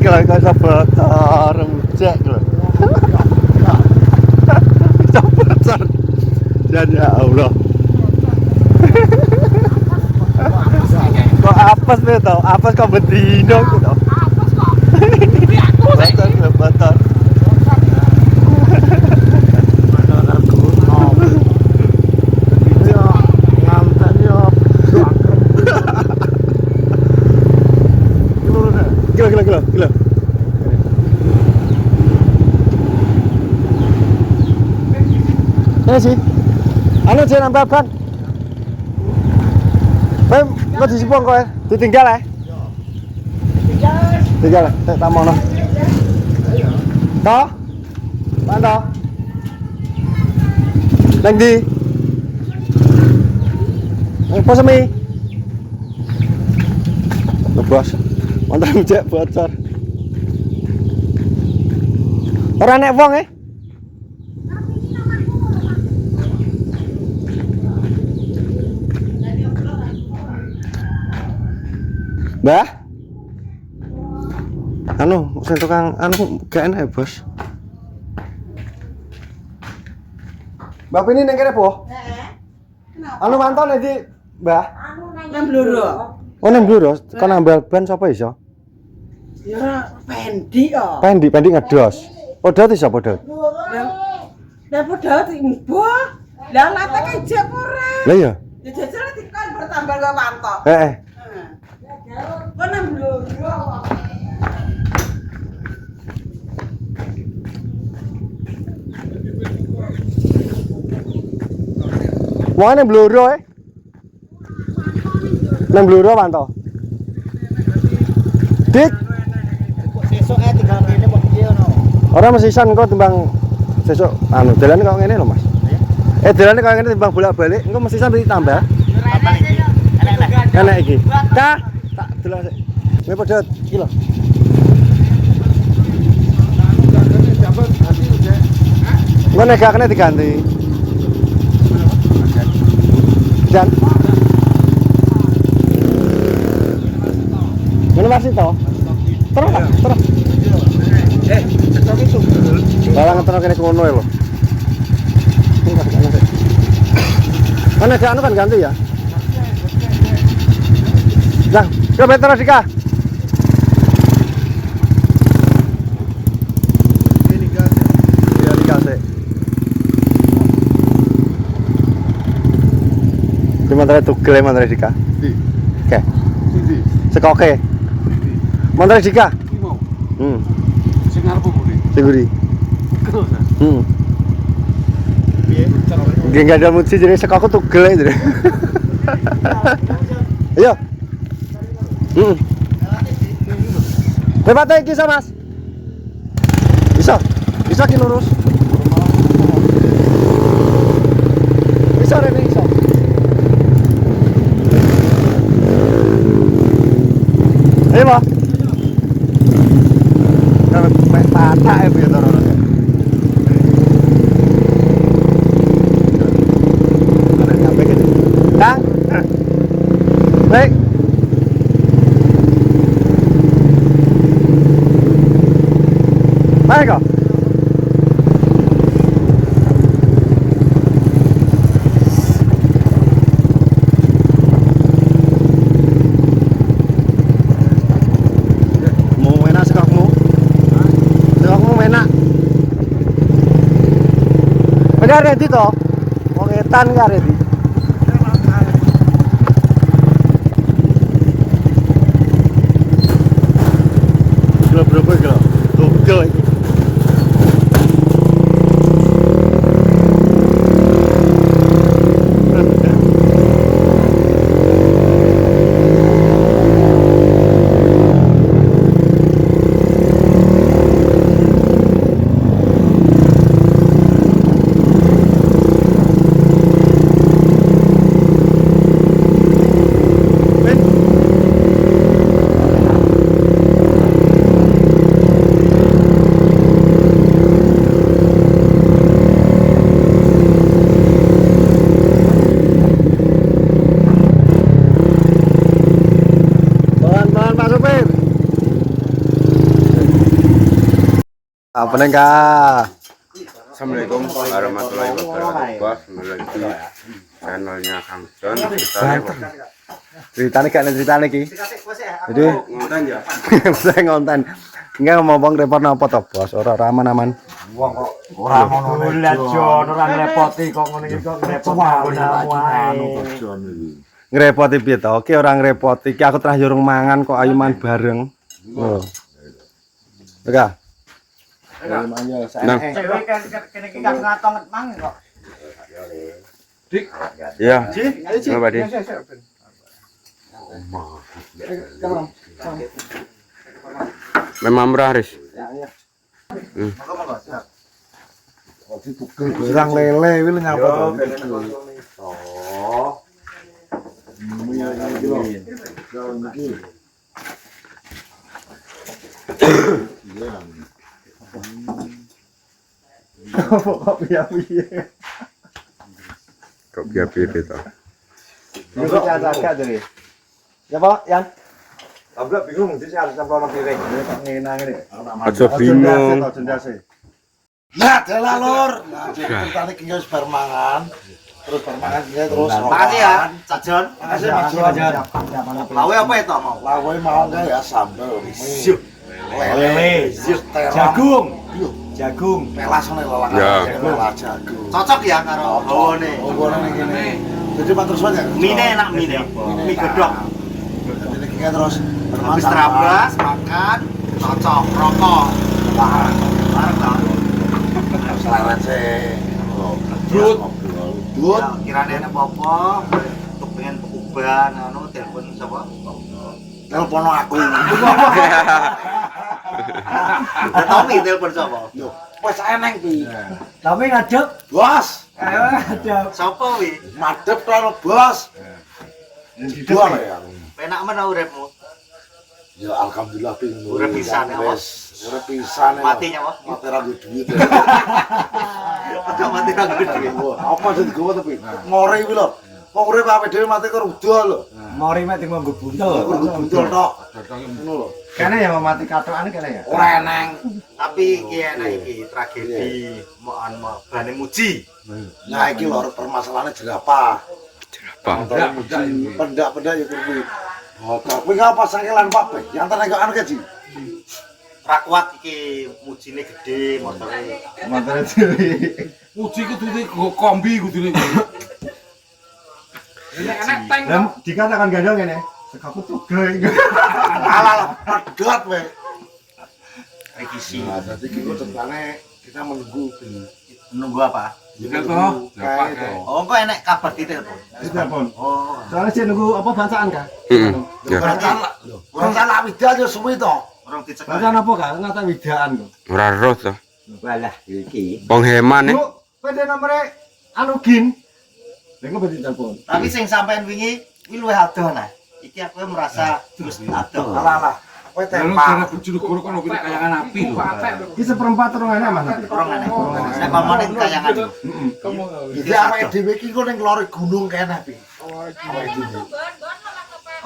kalau kau sabar cek loh. Sabar. Dan ya Allah. Kok apes nih tau? Apes kok bedino gitu. Apes kok. Ini aku sih. Betul. Gila. Ini sih. Anu jangan nambah ban. Bem, kok disipong kok ya? Ditinggal ya? Tinggal. Tak mau no. Toh? Mana? Nang di. Apa semi? Bos. Mantan cek bocor. Ora nek wong Mbah? Anu, sing tukang anu gak enak ya, Bos. Mbak ini nang kene, Po? Heeh. Anu mantau nek di, Mbah? Nang Bluro. Oh, nang Bluro, kon nambal ban sapa iso? Ya Pendi kok. Pendi ngedos. Podot iso podot. Lah padha mbah. Lah late kejep ora. Lah iya. Ya jajal dikon bertambah kok pantok. Heeh. Kok nang Bluro. Wong nang Bluro Nang Bluro mantau. Dik. Sesuk tinggal ngene kok piye ono. Ora mesisan kok timbang sesuk anu dalane kok ngene lho, Mas. Dalane kok ngene timbang bolak-balik engko mesisan ditambah. Enak iki. Tak delok sik. Ini podot iki lho. Engko nek gak kena diganti. Jan. Mana masih toh? Terus. Cetok itu. Barang terus kene kono lho. Mana gak anu kan ganti ya? Jang, coba terus Dika. Ini gas. Ya dikasih. Di mana tugel mana Dika? Di. Oke. Di. Sekoke. Mana Dika? Iki mau. Hmm. Sing ngarep bune. Seguri. Terus. Hmm. Piye? Nggih enggak ada mutsi jadi sekoko tugel jadi. Ayo. Lewat iki bisa, Mas. Bisa ki lurus. Bisa rene bisa. Ayo, Pak. Kalau mek patah ya biar terus. Ada nyampe gitu. Kang. Baik. Mari kok. Mau enak sekakmu? Sekakmu enak. Udah ready toh? Mau ngetan nggak ready? Gila berapa gila? Tugel ini. Apa nih kak? Assalamualaikum warahmatullahi wabarakatuh. Melalui channelnya Kang John. Ceritanya gak ceritanya ki. Jadi Ngonten ya. saya ngonten. Enggak ngomong repot apa to, Bos? Ora aman-aman. Wong kok ora ngono lihat Jon ora ngrepoti kok ngono iki kok ngrepot Ngrepoti piye to? Ki ora ngrepoti. Ki aku terakhir urung mangan kok ayo mangan bareng. Lho. Oke. Nah, cewek kan kene iki gak ngatong mang kok. ya. Coba di. Memang murah, Riz. Gerang lele kuwi nyapa to? Kok piye-piye. Kok piye-piye to? Kok agak jadi. Ya, Pak, Yan. Abrak bingung sih harus sampai ono piring. Kok ngene. Aja bingung. Nah, dalah lur. Nah, ceritane ki wis bar mangan. Terus bar mangan terus. Makasih ya, Cak Jon. Makasih Mas Jon. Lawe apa itu mau? Lawe mau enggak ya sambel. Lele, jagung. Jagung. Pelasane lelang. Ya. Jagung. Cocok ya karo hawane. Ngene ngene. Jadi matur suwun ya. Mine enak mine. Mie gedhok. Jadi ki terus Habis terabas, makan, cocok, rokok. Bareng dong. selamat sih. Dut. Dut. Kirane enak apa? Untuk pengen uban anu telepon sapa? Telepon aku. Tommy telepon sapa? Yo, wis eneng pi. Tommy ngadep. Bos, Ayo ngadep. Sapa wi? madhep karo bos. Dua ya. Penak men uripmu. Ya alhamdulillah ping. Urip pisan ya, Bos. Urip pisan. Mati nyawa. Mati ra duwe duit. Aja mati ra gede. Apa jadi gowo tapi ngore kuwi lho. Wong urip awake dhewe mati karo udo lho. Mori mek nganggo buntel. Buntul tok. Ngono lho. Kene ya mati katokane kene ya. Ora eneng. Tapi iki enak iki tragedi moan bane muji. Nah iki lho permasalahannya jerapah. Apa? Pendak-pendak ya kuwi. Oh, kowe ngapa sangkelan Pak Be? Yang tenaga anu gaji. Ra kuat iki mujine gede motore. Mantare cilik. Uji kudune kombi kudune. Dan dikatakan gandong ngene. Sekaku tuge. Alah, pedot we. Revisi. Nah, jadi kita ceritane kita menunggu Menunggu apa? Juga toh, dapat kayak itu. Oh, kok enek kabar di telepon. Telepon. Oh. Soalnya sih nunggu apa bacaan kah? Heeh. Ya. Orang salah, orang salah widal yo suwi to. Orang dicek. Bacaan apa kah? Ngata widaan kok. Ora roh to. Walah iki. Wong heman Yuk, pede nomere anu gin. Lha kok beti telepon. Tapi sing sampean wingi kuwi luwih adoh nah. Iki aku merasa terus adoh. Alah. Kowe Lalu tempak. cara Bojonegoro kan kira kayangan api lho. Ki seperempat rongane Mas. Kurang aneh. Nek pamane kayangan. Iki awake dhewe iki kok ning lore gunung kene pi. Awake dhewe.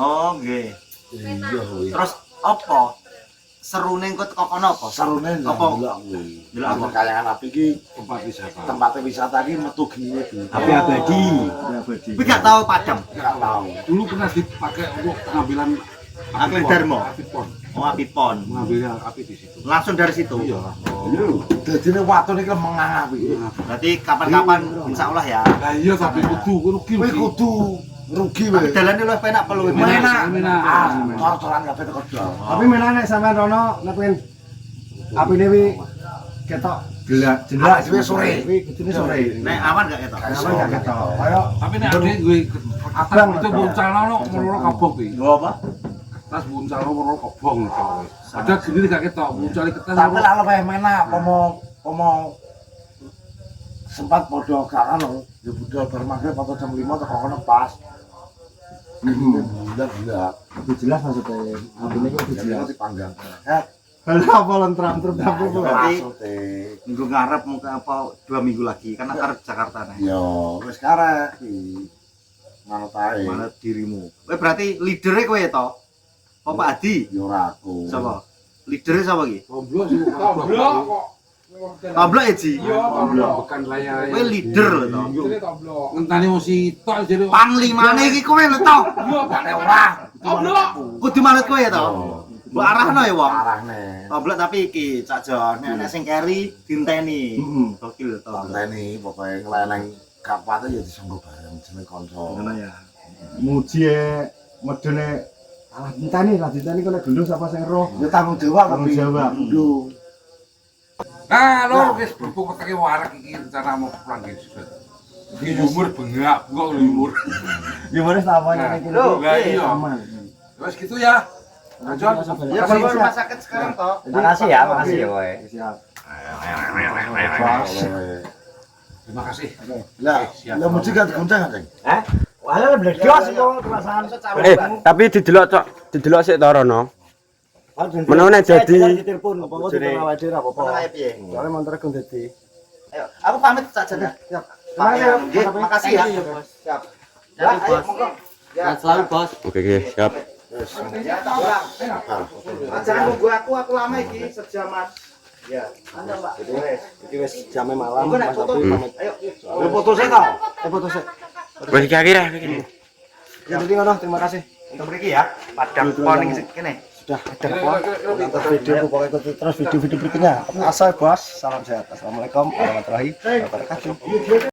Oh, nggih. Iya kuwi. Terus apa? Serune engko teko kono apa? Sarune Apa? ndelok kuwi. Ndelok apa? Kayangan api iki Tempat wisata. tempat wisata iki metu gini iki. Api abadi. Api abadi. Kuwi gak tau padam. Enggak tahu. Dulu pernah dipakai untuk pengambilan Api Darmo. Api pon. Oh, api pon. Mengambilnya api di situ. Langsung dari situ. Iya. Dadine watu niki mengang api. Berarti kapan-kapan insyaallah ya. Lah iya tapi kudu rugi. Kowe kudu rugi Tapi wae. dalane luwih penak apa luwih Menak. Menak. Ah, cor-coran kabeh teko dol. Tapi menane nek sampean rono nek pengen apine wi ketok jendak Dhewe sore. Kuwi kudune sore. Nek aman gak ketok? Sampeyan gak ketok. Kaya Tapi nek ade gue abang itu buncalno menurut kabok iki. Lho apa? Tas buncalno menurut kabong gitu. Ada gini gak ketok, buncale ketas. Tapi lah lebih menak pomo sempat podo kan lho. Ya budal bar magrib atau jam 5 teko kono pas. Budak-budak. lebih jelas maksudnya. Apine ku lebih jelas. Dipanggang. Halo apa lentram-tram tapi ku. Berarti Maksudnya. minggu ngarep mungkin apa 2 minggu lagi karena arep Jakarta nih. Yo, wis karek iki. Manut ae. Mana dirimu? Kowe berarti leader-e kowe to? Apa Pak Adi? Yo ora aku. Sapa? Leader-e sapa iki? Goblok sih. Goblok kok. Toblok ya, Ji. Bukan layar. Kowe leader lho to. Ngenteni wong sitok jare. Panglimane iki kowe lho to. Nek ora Kudu manut kowe to. Mbok arahno ya, wong. arahne. Toblok tapi iki Cak Jon, nek sing carry dinteni. Gokil to. Tanteni pokoke ngleneng kapate ya disanggo bareng jeneng kanca. Ngono ya. Muji medene alah ditani lah ditani kok nek gendus apa sing roh. Ya tanggung jawab Tanggung jawab. Lho. Nah, lho wis berhubung keteke warak iki rencana mau pulang gitu. Iki umur bengak, kok umur. Ya wis tamane iki. Loh, enggak iya. Wes gitu ya. Jon, Ya bawa rumah sakit sekarang toh. Makasih ya kowe. Siap. terima kasih. Lah, lah mesti kan gonceng kan. Hah? Walah bledos kok perasaan. Tapi didelok cok, didelok sik to rono. Menawa nek dadi telepon Apa kok ditawar dhewe apa apa. Ngono ae piye? Soale montor aku dadi. Ayo, aku pamit Cak Jon ya. Siap. Nggih, makasih ya. Siap. Ya, ayo monggo. Ya, Selalu bos. Oke, siap. Jangan nunggu aku lama iki sejaman. Ya, anda Mbak. Iki wis jame malam Monggo nek Mas foto. Abi pamit. Ayo. Lu foto sih tau. Foto sik. Wis iki akhir. Ya jadi ngono, terima kasih. Untuk mriki ya. Padang poning kene. Sudah ada apa? Video pokoknya ikuti terus video-video berikutnya. Asal bos, salam sehat. Assalamualaikum warahmatullahi wabarakatuh.